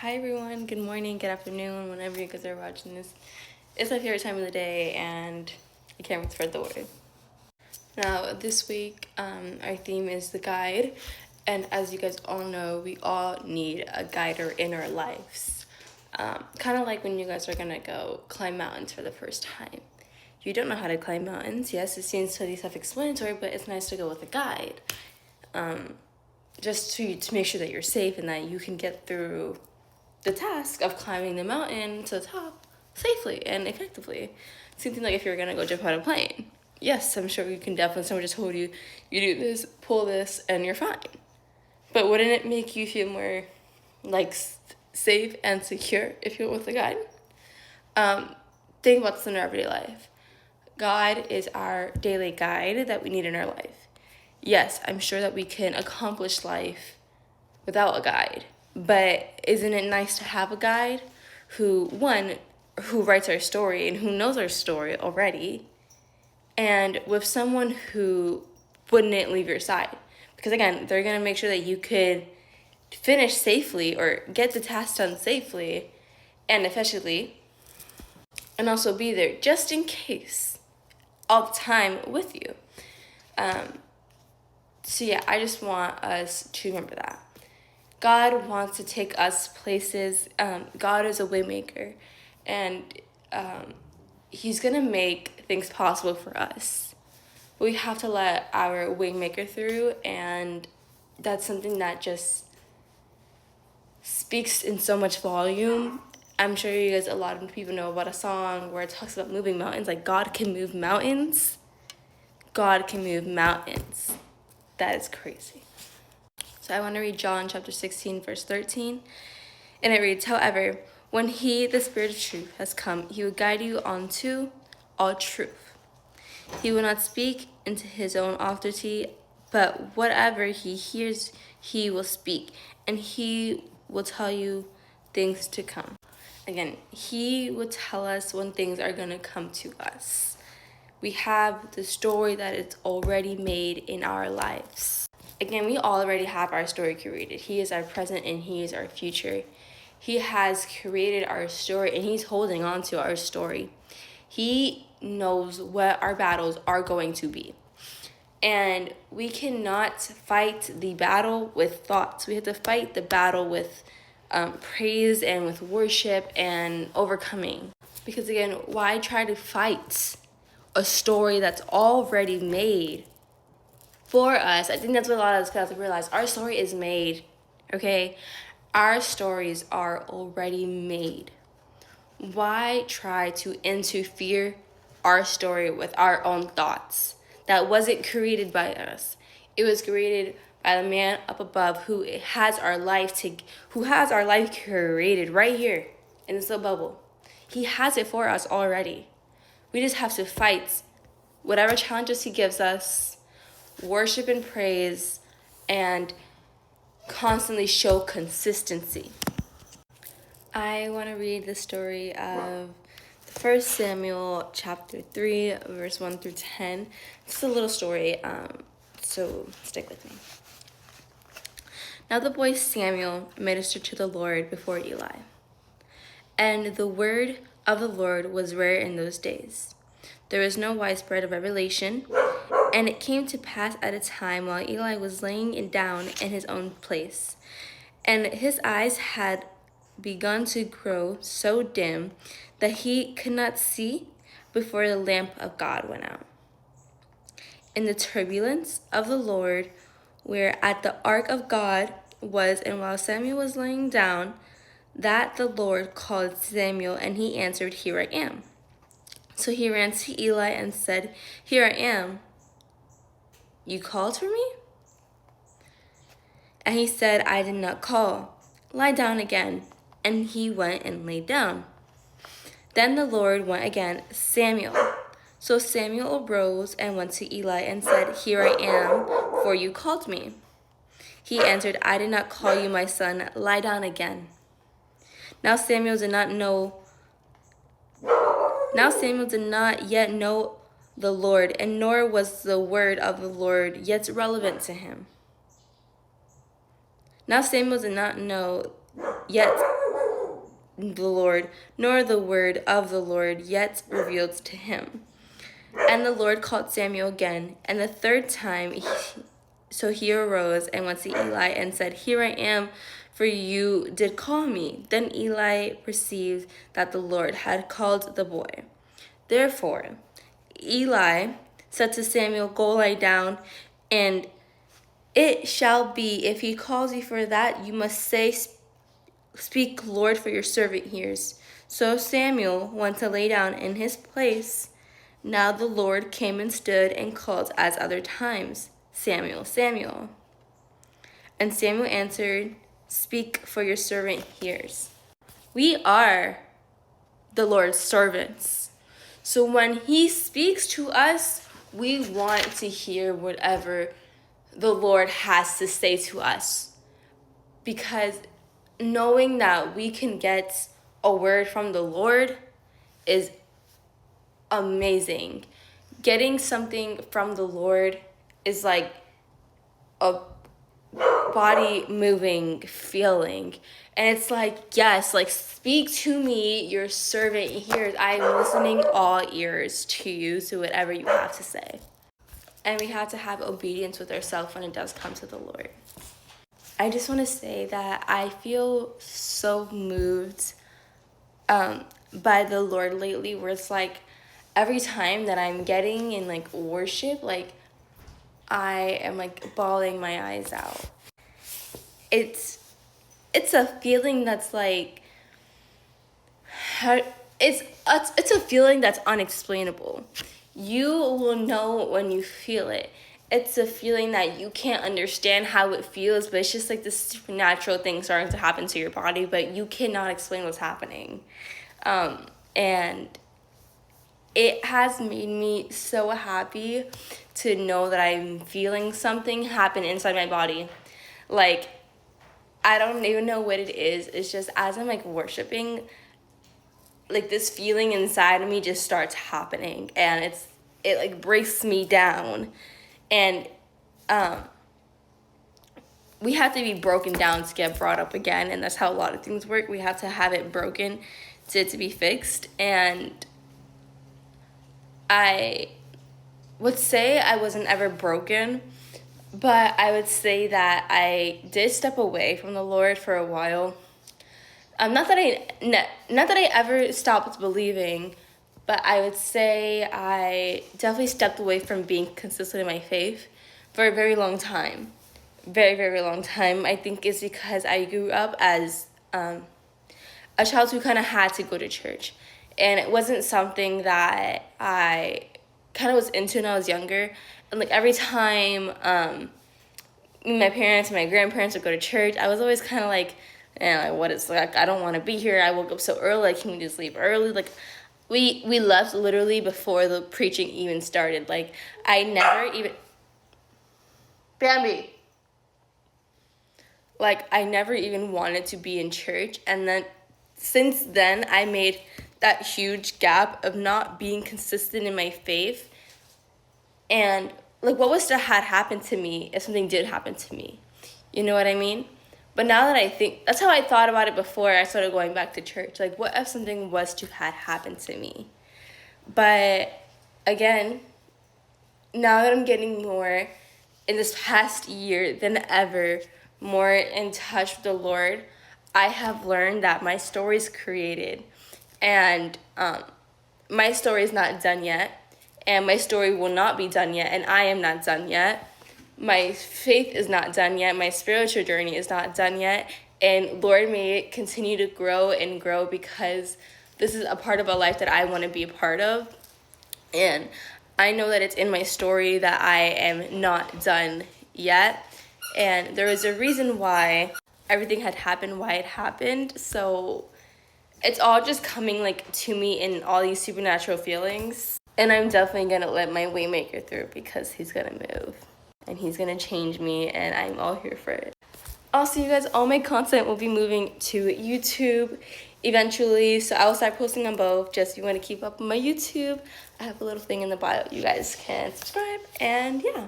Hi everyone, good morning, good afternoon, whenever you guys are watching this. It's my favorite time of the day and I can't wait to spread the word. Now this week, our theme is the guide, and as you guys all know, we all need a guider in our lives. Kind of like when you guys are gonna go climb mountains for the first time. You don't know how to climb mountains. Yes, it seems totally self-explanatory, but it's nice to go with a guide. Just to make sure that you're safe and that you can get through the task of climbing the mountain to the top safely and effectively. Same thing like if you're gonna go jump out of a plane. Yes, I'm sure you can definitely, someone just told you, you do this, pull this, and you're fine. But wouldn't it make you feel more like safe and secure if you're with a guide? Think about this in our everyday life. God is our daily guide that we need in our life. Yes, I'm sure that we can accomplish life without a guide. But isn't it nice to have a guide who writes our story and who knows our story already, and with someone who wouldn't leave your side? Because again, they're going to make sure that you could finish safely or get the task done safely and efficiently, and also be there just in case all the time with you. So yeah, I just want us to remember that. God wants to take us places. God is a way maker, and He's gonna make things possible for us. We have to let our way maker through, and that's something that just speaks in so much volume. I'm sure you guys, a lot of people know about a song where it talks about moving mountains. Like, God can move mountains. God can move mountains. That is crazy. So I want to read John chapter 16, verse 13. And it reads, "However, when He, the Spirit of truth, has come, He will guide you onto all truth. He will not speak into His own authority, but whatever He hears, He will speak, and He will tell you things to come." Again, He will tell us when things are going to come to us. We have the story that is already made in our lives. Again, we already have our story created. He is our present and He is our future. He has created our story and He's holding on to our story. He knows what our battles are going to be. And we cannot fight the battle with thoughts. We have to fight the battle with praise and with worship and overcoming. Because again, why try to fight a story that's already made for us? I think that's what a lot of us have to realize. Our story is made, okay? Our stories are already made. Why try to interfere our story with our own thoughts? That wasn't created by us. It was created by the man up above who has our life created right here in this little bubble. He has it for us already. We just have to fight whatever challenges He gives us, worship and praise, and constantly show consistency. I want to read the story of 1 Samuel chapter 3, verse 1 through 10. It's a little story, so stick with me. Now the boy Samuel ministered to the Lord before Eli, and the word of the Lord was rare in those days. There was no widespread revelation, and it came to pass at a time while Eli was laying down in his own place, and his eyes had begun to grow so dim that he could not see before the lamp of God went out. In the turbulence of the Lord, where at the ark of God was, and while Samuel was laying down, that the Lord called Samuel, and he answered, "Here I am." So he ran to Eli and said, "Here I am. You called for me?" And he said, "I did not call. Lie down again." And he went and lay down. Then the Lord went again, "Samuel." So Samuel arose and went to Eli and said, "Here I am, for you called me." He answered, "I did not call you, my son. Lie down again." Now Samuel did not yet know the Lord, and nor was the word of the Lord yet relevant to him. Now Samuel did not know yet the Lord, nor the word of the Lord yet revealed to him. And the Lord called Samuel again, and the third time so he arose and went to Eli and said, Here I am, for you did call me. Then Eli perceived that the Lord had called the boy. Therefore Eli said to Samuel, Go lie down, and it shall be, if he calls you for that, you must say, Speak, Lord, for your servant hears. So Samuel went to lay down in his place. Now the Lord came and stood and called as other times, Samuel, Samuel. And Samuel answered, Speak, for your servant hears. We are the Lord's servants. So when he speaks to us, we want to hear whatever the Lord has to say to us. Because knowing that we can get a word from the Lord is amazing. Getting something from the Lord is like a body moving feeling, and it's like, yes, like, speak to me, your servant hears. I'm listening all ears to you, to whatever you have to say. And we have to have obedience with ourselves when it does come to the Lord. I just want to say that I feel so moved by the Lord lately, where it's like every time that I'm getting in like worship, like I am like bawling my eyes out. It's a feeling that's like, it's a feeling that's unexplainable. You will know when you feel it. It's a feeling that you can't understand how it feels, but it's just like this supernatural thing starting to happen to your body, but you cannot explain what's happening. And it has made me so happy to know that I'm feeling something happen inside my body. Like, I don't even know what it is. It's just as I'm like worshiping, like this feeling inside of me just starts happening, and it like breaks me down. And we have to be broken down to get brought up again, and that's how a lot of things work. We have to have it broken to be fixed. And I would say I wasn't ever broken, but I would say that I did step away from the Lord for a while. Not that I ever stopped believing, but I would say I definitely stepped away from being consistent in my faith for a very long time. Very, very long time. I think it's because I grew up as a child who kind of had to go to church. And it wasn't something that I kind of was into when I was younger. And like every time my parents and my grandparents would go to church, I was always kind of like, what is, like, I don't want to be here. I woke up so early. Like, can we just leave early? Like, we left literally before the preaching even started. Like, I never even... Bambi! Like, I never even wanted to be in church. And then, since then, I made that huge gap of not being consistent in my faith. And, like, what was to had happened to me if something did happen to me? You know what I mean? But now that I think, that's how I thought about it before I started going back to church. Like, what if something was to had happened to me? But, again, now that I'm getting more, in this past year than ever, more in touch with the Lord, I have learned that my story is created. And my story is not done yet. And my story will not be done yet. And I am not done yet. My faith is not done yet. My spiritual journey is not done yet. And Lord, may it continue to grow and grow, because this is a part of a life that I want to be a part of. And I know that it's in my story that I am not done yet. And there is a reason why everything had happened, why it happened. So it's all just coming like to me in all these supernatural feelings. And I'm definitely going to let my Waymaker through, because he's going to move. And he's going to change me, and I'm all here for it. Also, you guys, all my content will be moving to YouTube eventually. So I will start posting on both. Just if you want to keep up with my YouTube, I have a little thing in the bio. You guys can subscribe. And yeah.